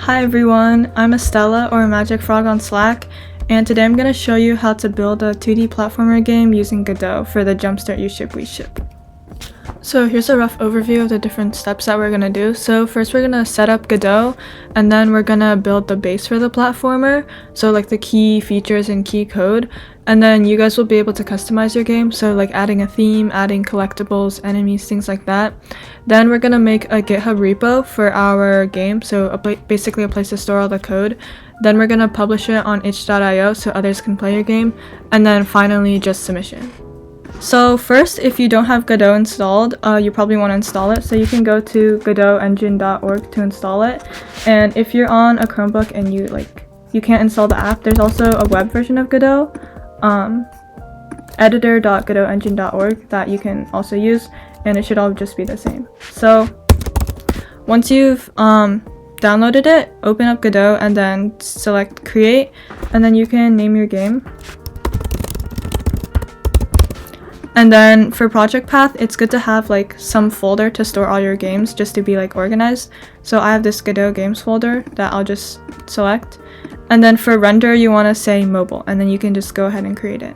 Hi everyone, I'm Estella or Magic Frog on Slack, and today I'm going to show you how to build a 2D platformer game using Godot for the Jumpstart You Ship We Ship. So here's a rough overview of the different steps that we're going to do. So first we're going to set up Godot, and then we're going to build the base for the platformer, so like the key features and key code, and then you guys will be able to customize your game, so like adding a theme, adding collectibles, enemies, things like that. Then we're going to make a GitHub repo for our game, so basically a place to store all the code. Then we're going to publish it on itch.io so others can play your game, and then finally just submission. So first, if you don't have Godot installed, you probably want to install it. So you can go to godotengine.org to install it. And if you're on a Chromebook and you can't install the app, there's also a web version of Godot, editor.godotengine.org, that you can also use, and it should all just be the same. So once you've downloaded it, open up Godot and then select create, and then you can name your game. And then for project path, it's good to have like some folder to store all your games just to be like organized. So I have this Godot games folder that I'll just select. And then for render, you want to say mobile, and then you can just go ahead and create it.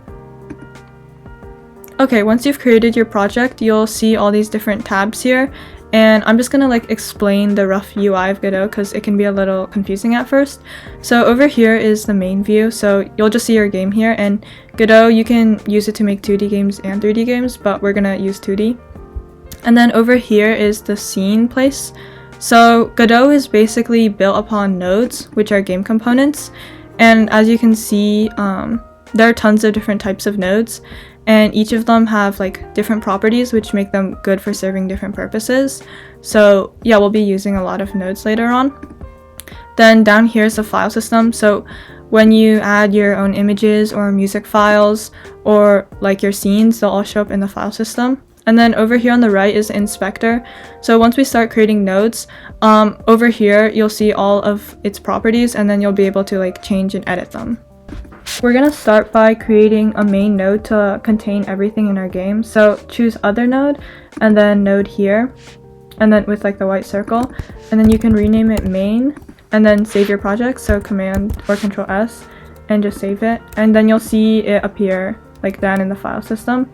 Okay, once you've created your project, you'll see all these different tabs here. And I'm just gonna like explain the rough UI of Godot because it can be a little confusing at first. So over here is the main view, so you'll just see your game here, and Godot, you can use it to make 2D games and 3D games, but we're gonna use 2D. And then over here is the scene place. So Godot is basically built upon nodes, which are game components, and as you can see, there are tons of different types of nodes, and each of them have like different properties which make them good for serving different purposes. So yeah, we'll be using a lot of nodes later on. Then down here is the file system. So when you add your own images or music files or like your scenes, they'll all show up in the file system. And then over here on the right is the inspector. So once we start creating nodes, over here you'll see all of its properties, and then you'll be able to like change and edit them. We're gonna start by creating a main node to contain everything in our game. So choose other node and then node here, and then with like the white circle, and then you can rename it main and then save your project. So Command or Control S and just save it, and then you'll see it appear like that in the file system.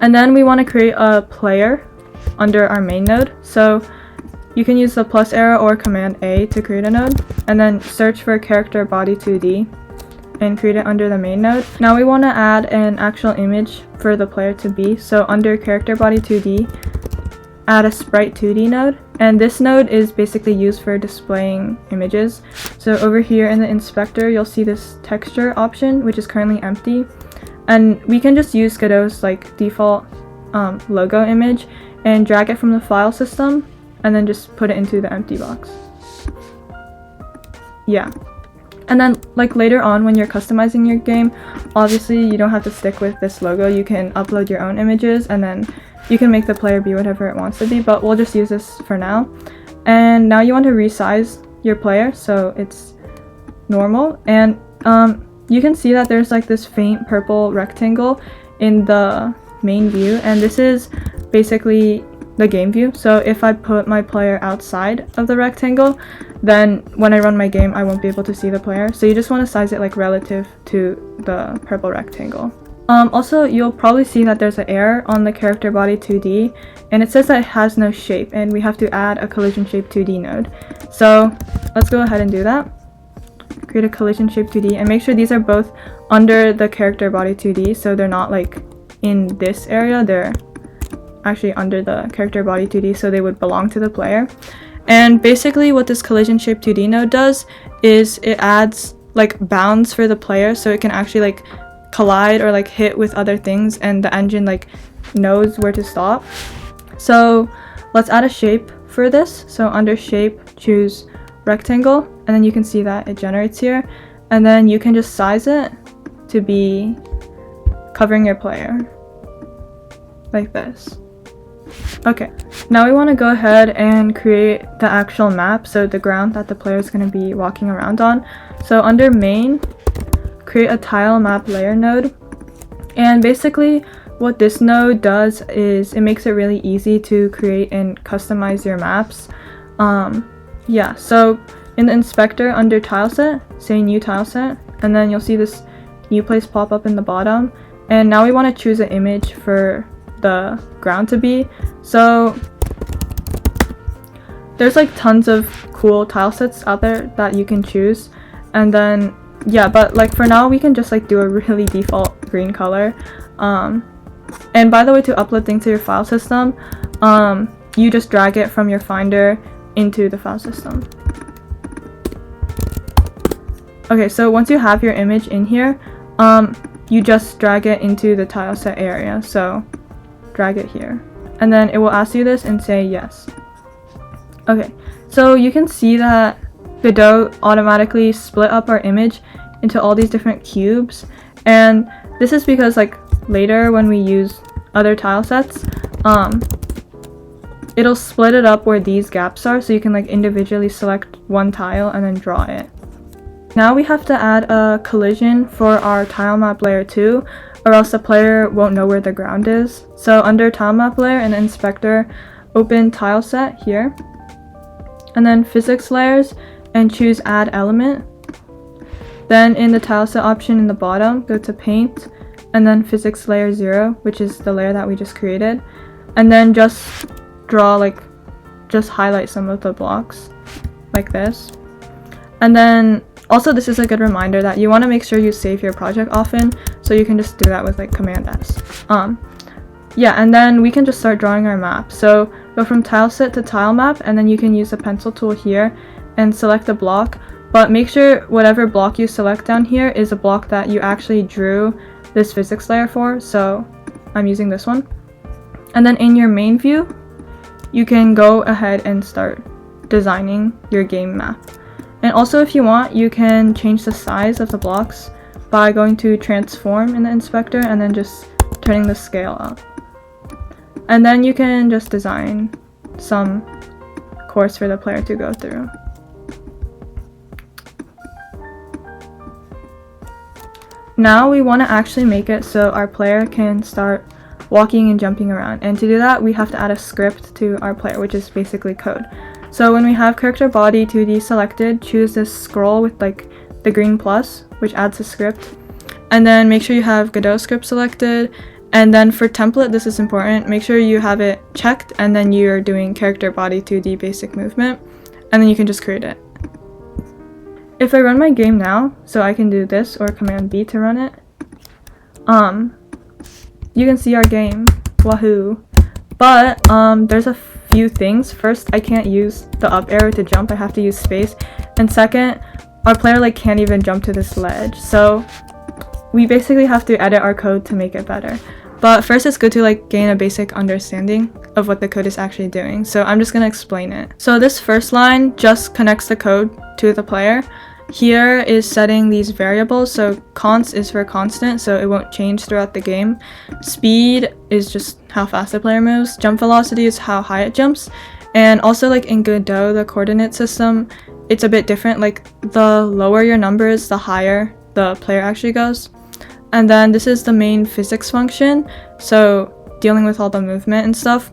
And then we want to create a player under our main node. So you can use the plus arrow or Command A to create a node, and then search for character body 2D and create it under the main node. Now we want to add an actual image for the player to be. So under character body 2D, add a sprite 2D node, and this node is basically used for displaying images. So over here in the inspector, you'll see this texture option, which is currently empty, and we can just use Godot's like default logo image and drag it from the file system and then just put it into the empty box. Yeah. And then like later on when you're customizing your game, obviously you don't have to stick with this logo. You can upload your own images, and then you can make the player be whatever it wants to be, but we'll just use this for now. And now you want to resize your player so it's normal, and you can see that there's like this faint purple rectangle in the main view, and this is basically the game view. So if I put my player outside of the rectangle, then when I run my game, I won't be able to see the player. So you just want to size it like relative to the purple rectangle. Also, you'll probably see that there's an error on the character body 2D, and it says that it has no shape, and we have to add a collision shape 2D node. So let's go ahead and do that. Create a collision shape 2D, and make sure these are both under the character body 2D, so they're not like in this area, they're actually under the character body 2D, so they would belong to the player. And basically what this collision shape 2D node does is it adds like bounds for the player, so it can actually like collide or like hit with other things, and the engine like knows where to stop. So let's add a shape for this. So under shape, choose rectangle, and then you can see that it generates here, and then you can just size it to be covering your player like this. Okay, now we want to go ahead and create the actual map, so the ground that the player is going to be walking around on. So under main, create a tile map layer node, and basically what this node does is it makes it really easy to create and customize your maps. Yeah, so in the inspector under tileset, say new tileset, and then you'll see this new place pop up in the bottom. And now we want to choose an image for the ground to be. So there's like tons of cool tile sets out there that you can choose. And then yeah, but like for now we can just like do a really default green color. And by the way, to upload things to your file system, you just drag it from your Finder into the file system. Okay, so once you have your image in here, you just drag it into the tileset area. So drag it here, and then it will ask you this and say yes. Okay, so you can see that Godot automatically split up our image into all these different cubes, and this is because like later when we use other tile sets, it'll split it up where these gaps are, so you can like individually select one tile and then draw it. Now we have to add a collision for our tile map layer 2, or else the player won't know where the ground is. So under tile map layer in the inspector, open tileset here, and then physics layers, and choose add element. Then in the tileset option in the bottom, go to paint, and then physics layer 0, which is the layer that we just created, and then just draw just highlight some of the blocks like this. And then also this is a good reminder that you want to make sure you save your project often, so you can just do that with like Command S. Yeah, and then we can just start drawing our map. So go from tileset to tile map, and then you can use the pencil tool here and select a block, but make sure whatever block you select down here is a block that you actually drew this physics layer for. So I'm using this one. And then in your main view, you can go ahead and start designing your game map. And also if you want, you can change the size of the blocks by going to transform in the inspector and then just turning the scale up. And then you can just design some course for the player to go through. Now we want to actually make it so our player can start walking and jumping around. And to do that, we have to add a script to our player, which is basically code. So when we have character body 2D selected, choose this scroll with like the green plus, which adds a script. And then make sure you have Godot script selected. And then for template, this is important, make sure you have it checked, and then you're doing character body 2D basic movement, and then you can just create it. If I run my game now, so I can do this or Command B to run it, you can see our game, wahoo. But there's a few things. First, I can't use the up arrow to jump, I have to use space. And second, our player like can't even jump to this ledge. So we basically have to edit our code to make it better. But first it's good to like gain a basic understanding of what the code is actually doing. So I'm just gonna explain it. So this first line just connects the code to the player. Here is setting these variables. So const is for constant, so it won't change throughout the game. Speed is just how fast the player moves. Jump velocity is how high it jumps. And also like in Godot, the coordinate system, it's a bit different. Like the lower your number is, the higher the player actually goes. And then this is the main physics function, so dealing with all the movement and stuff.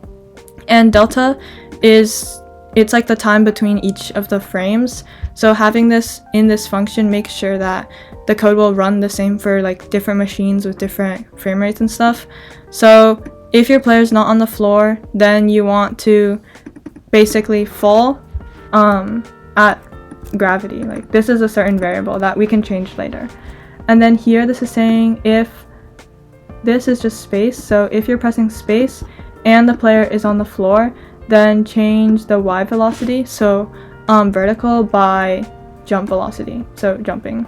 And delta it's like the time between each of the frames. So having this in this function makes sure that the code will run the same for like different machines with different frame rates and stuff. So if your player is not on the floor, then you want to basically fall at gravity. Like this is a certain variable that we can change later. And then here this is saying if this is just space, so if you're pressing space and the player is on the floor, then change the y velocity, so vertical, by jump velocity, so jumping.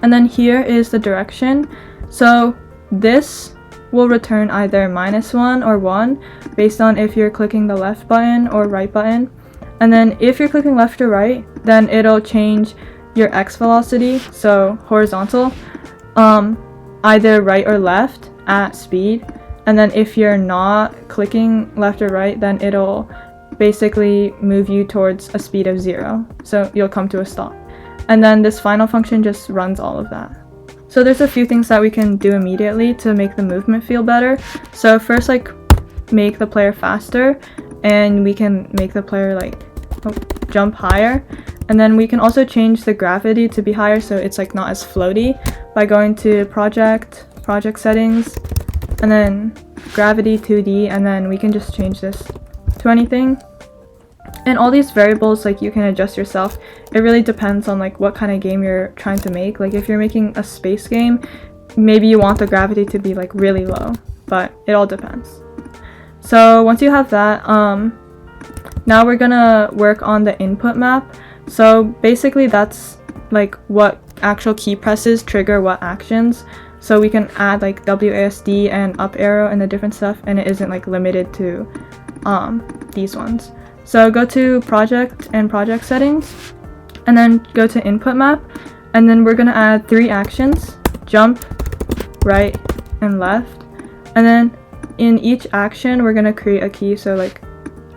And then here is the direction, so this will return either -1 or 1 based on if you're clicking the left button or right button. And then if you're clicking left or right, then it'll change your x velocity, so horizontal, either right or left at speed. And then if you're not clicking left or right, then it'll basically move you towards a speed of 0, so you'll come to a stop. And then this final function just runs all of that. So there's a few things that we can do immediately to make the movement feel better. So first, like, make the player faster, and we can make the player like jump higher. And then we can also change the gravity to be higher so it's like not as floaty by going to project settings, and then gravity 2D, and then we can just change this to anything. And all these variables, like, you can adjust yourself. It really depends on like what kind of game you're trying to make. Like if you're making a space game, maybe you want the gravity to be like really low, but it all depends. So once you have that, now we're gonna work on the input map. So basically that's like what actual key presses trigger what actions. So we can add like WASD and up arrow and the different stuff, and it isn't like limited to these ones. So go to project and project settings, and then go to input map, and then we're gonna add 3 actions: jump, right, and left. And then in each action we're gonna create a key, so like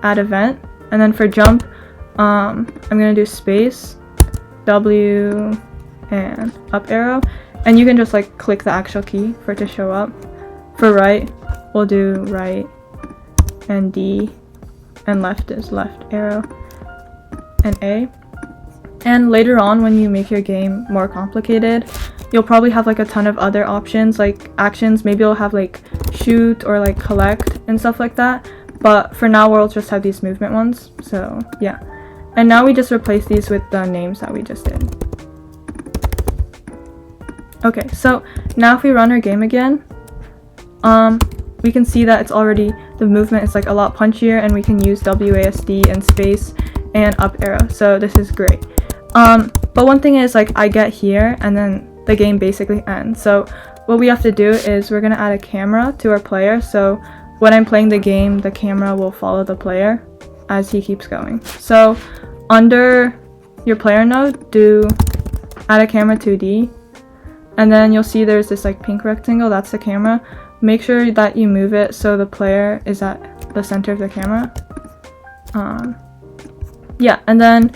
add event. And then for jump, I'm gonna do space, W, and up arrow, and you can just like click the actual key for it to show up. For right, we'll do right and D, and left is left arrow and A. And later on, when you make your game more complicated, you'll probably have like a ton of other options, like actions. Maybe you'll have like shoot or like collect and stuff like that, but for now we'll just have these movement ones. So yeah, and now we just replace these with the names that we just did. Okay, so now if we run our game again, we can see that it's already, the movement is like a lot punchier, and we can use WASD and space and up arrow, so this is great. But one thing is, like, I get here and then the game basically ends. So what we have to do is we're gonna add a camera to our player, so when I'm playing the game, the camera will follow the player as he keeps going. So under your player node, do add a camera 2D, and then you'll see there's this like pink rectangle, that's the camera. Make sure that you move it so the player is at the center of the camera. Yeah, and then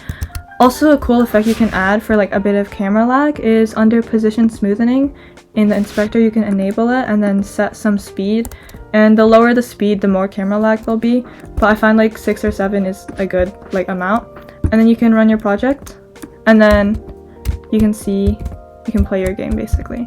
also a cool effect you can add for like a bit of camera lag is under position smoothing in the inspector. You can enable it and then set some speed, and the lower the speed, the more camera lag there'll be, but I find like 6 or 7 is a good like amount. And then you can run your project, and then you can see, you can play your game basically.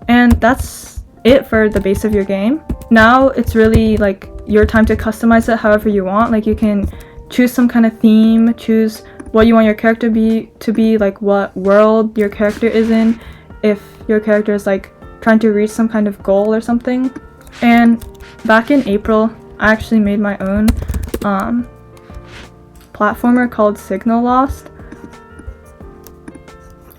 And that's it for the base of your game. Now it's really like your time to customize it however you want. Like you can choose some kind of theme, choose what you want your character to be, like what world your character is in, if your character is like trying to reach some kind of goal or something. And back in April, I actually made my own platformer called Signal Lost.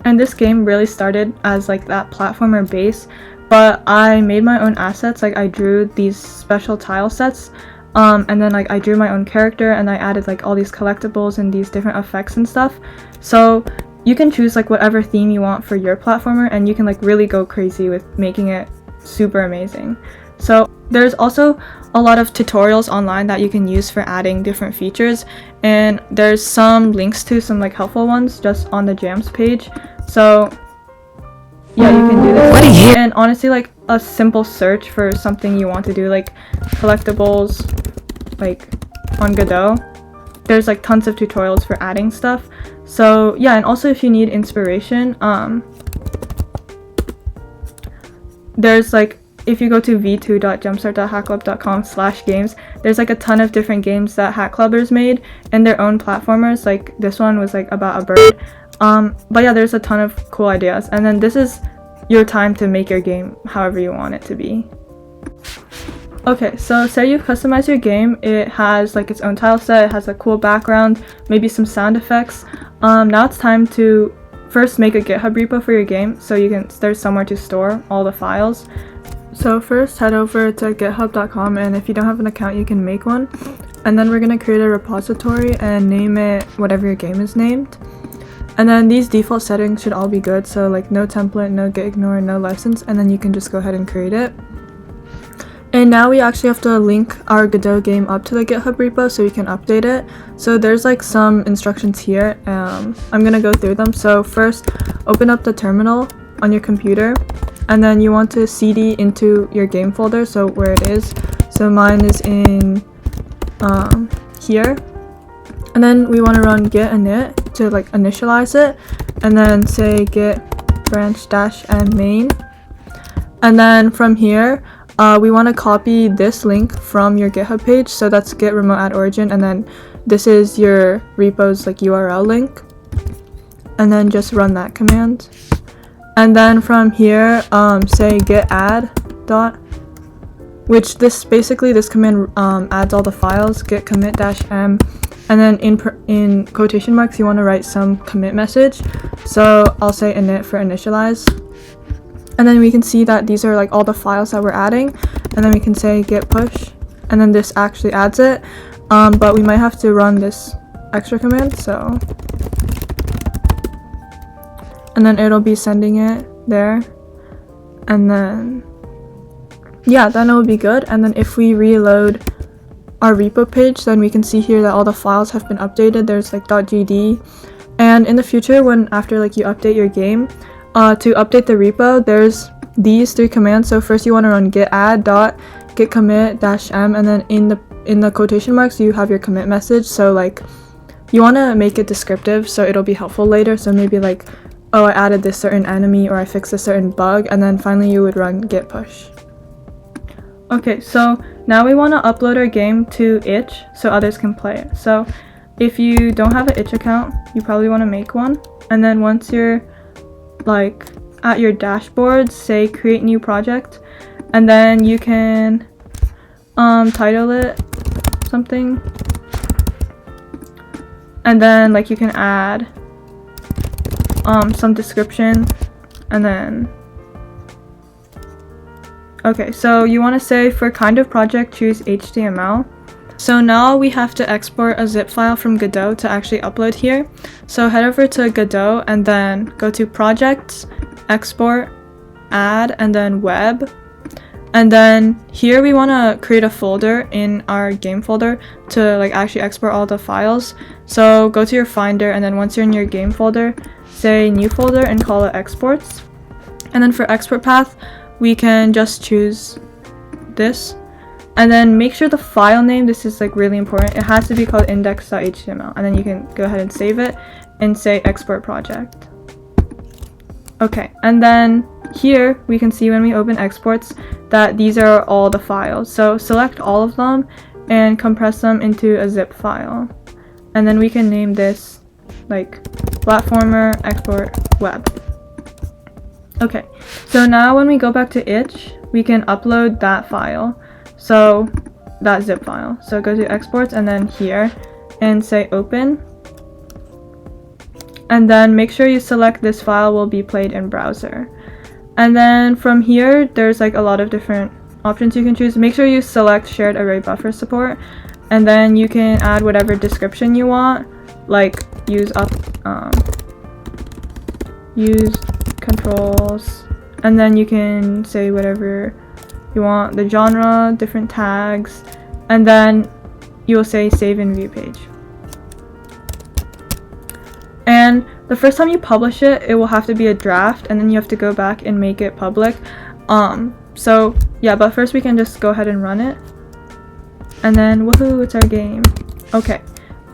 And this game really started as like that platformer base, but I made my own assets. Like I drew these special tile sets, and then like I drew my own character, and I added like all these collectibles and these different effects and stuff. So you can choose like whatever theme you want for your platformer, and you can like really go crazy with making it super amazing. So there's also a lot of tutorials online that you can use for adding different features, and there's some links to some like helpful ones just on the Jams page. So yeah, you can do this. And honestly, like a simple search for something you want to do, like collectibles, like on Godot, there's like tons of tutorials for adding stuff. So yeah, and also if you need inspiration, there's like, if you go to v2.jumpstart.hackclub.com/games, there's like a ton of different games that Hack Clubbers made and their own platformers. Like this one was like about a bird. But yeah, there's a ton of cool ideas, and then this is your time to make your game however you want it to be. Okay, so say you've customized your game. It has like its own tile set, it has a cool background, maybe some sound effects. Now it's time to first make a GitHub repo for your game, so there's somewhere to store all the files. So first head over to github.com, and if you don't have an account, you can make one. And then we're gonna create a repository and name it whatever your game is named. And then these default settings should all be good, so like no template, no git ignore, no license, and then you can just go ahead and create it. And now we actually have to link our Godot game up to the GitHub repo so we can update it. So there's like some instructions here. I'm gonna go through them. So first, open up the terminal on your computer, and then you want to cd into your game folder, so where it is. So mine is in here. And then we want to run git init to like initialize it, and then say git branch -m main. And then from here, we want to copy this link from your GitHub page. So that's git remote add origin, and then this is your repo's like URL link. And then just run that command. And then from here, say git add dot, which this command adds all the files, git commit -m, and then in quotation marks you want to write some commit message. So I'll say init for initialize. And then we can see that these are like all the files that we're adding, and then we can say git push, and then this actually adds it, but we might have to run this extra command, so, and then it'll be sending it there, and then yeah, then it'll be good. And then if we reload our repo page, then we can see here that all the files have been updated. There's like .gd, and in the future, when after like you update your game, to update the repo, there's these 3 commands. So first you want to run git add dot git commit -m, and then in the quotation marks you have your commit message. So like you want to make it descriptive so it'll be helpful later. So maybe like, oh, I added this certain enemy, or I fixed a certain bug, and then finally you would run git push. Okay, so now we want to upload our game to itch so others can play it. So if you don't have an itch account, you probably want to make one. And then once you're like at your dashboard, say create new project, and then you can title it something, and then like you can add some description, and then okay, so you want to say for kind of project choose HTML. So now we have to export a zip file from Godot to actually upload here. So head over to Godot and then go to projects, export, add, and then web. And then here we want to create a folder in our game folder to like actually export all the files. So go to your Finder, and then once you're in your game folder, say new folder and call it exports. And then for export path, we can just choose this. And then make sure the file name, this is like really important, it has to be called index.html. And then you can go ahead and save it and say export project. Okay, and then here we can see when we open exports that these are all the files. So select all of them and compress them into a zip file. And then we can name this like platformer export web. Okay, so now when we go back to itch, we can upload that file. So that zip file. So go to exports and then here and say open. And then make sure you select this file will be played in browser. And then from here, there's like a lot of different options you can choose. Make sure you select shared array buffer support, and then you can add whatever description you want, like use controls, and then you can say whatever you want, the genre, different tags, and then you'll say save in view page. And the first time you publish it, it will have to be a draft, and then you have to go back and make it public. So yeah, but first we can just go ahead and run it, and then woohoo, it's our game. Okay,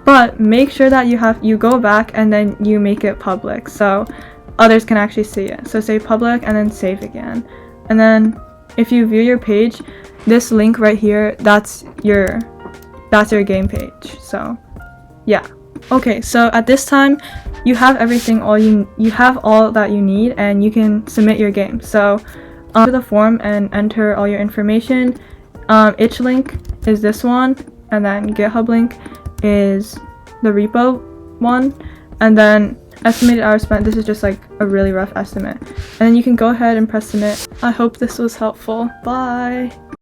but make sure that you go back and then you make it public so others can actually see it. So say public and then save again. And then if you view your page, this link right here, that's your game page. So yeah. Okay, so at this time you have everything, you have all that you need, and you can submit your game. So to the form and enter all your information. Itch link is this one, and then GitHub link is the repo one, and then estimated hours spent, this is just like a really rough estimate. And then you can go ahead and press submit. I hope this was helpful. Bye!